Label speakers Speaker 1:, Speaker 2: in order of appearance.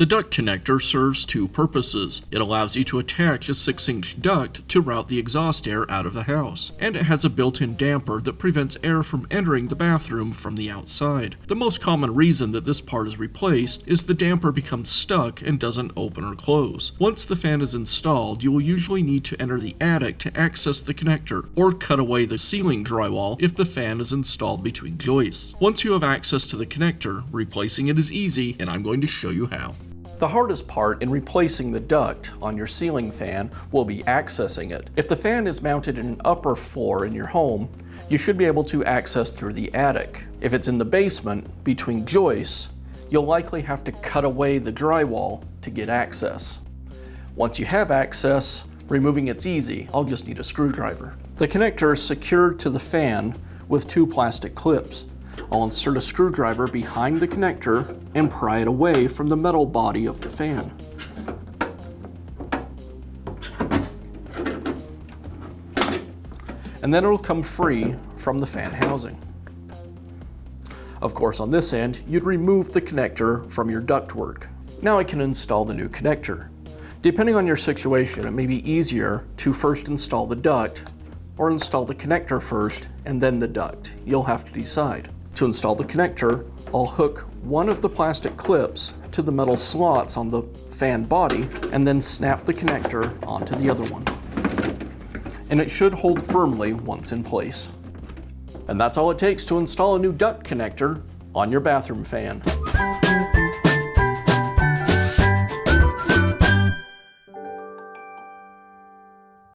Speaker 1: The duct connector serves two purposes. It allows you to attach a 6-inch duct to route the exhaust air out of the house, and it has a built-in damper that prevents air from entering the bathroom from the outside. The most common reason that this part is replaced is the damper becomes stuck and doesn't open or close. Once the fan is installed, you will usually need to enter the attic to access the connector, or cut away the ceiling drywall if the fan is installed between joists. Once you have access to the connector, replacing it is easy, and I'm going to show you how. The hardest part in replacing the duct on your ceiling fan will be accessing it. If the fan is mounted in an upper floor in your home, you should be able to access through the attic. If it's in the basement, between joists, you'll likely have to cut away the drywall to get access. Once you have access, removing it's easy. I'll just need a screwdriver. The connector is secured to the fan with two plastic clips. I'll insert a screwdriver behind the connector and pry it away from the metal body of the fan. And then it'll come free from the fan housing. Of course, on this end, you'd remove the connector from your ductwork. Now I can install the new connector. Depending on your situation, it may be easier to first install the duct or install the connector first and then the duct. You'll have to decide. To install the connector, I'll hook one of the plastic clips to the metal slots on the fan body and then snap the connector onto the other one. And it should hold firmly once in place. And that's all it takes to install a new duct connector on your bathroom fan.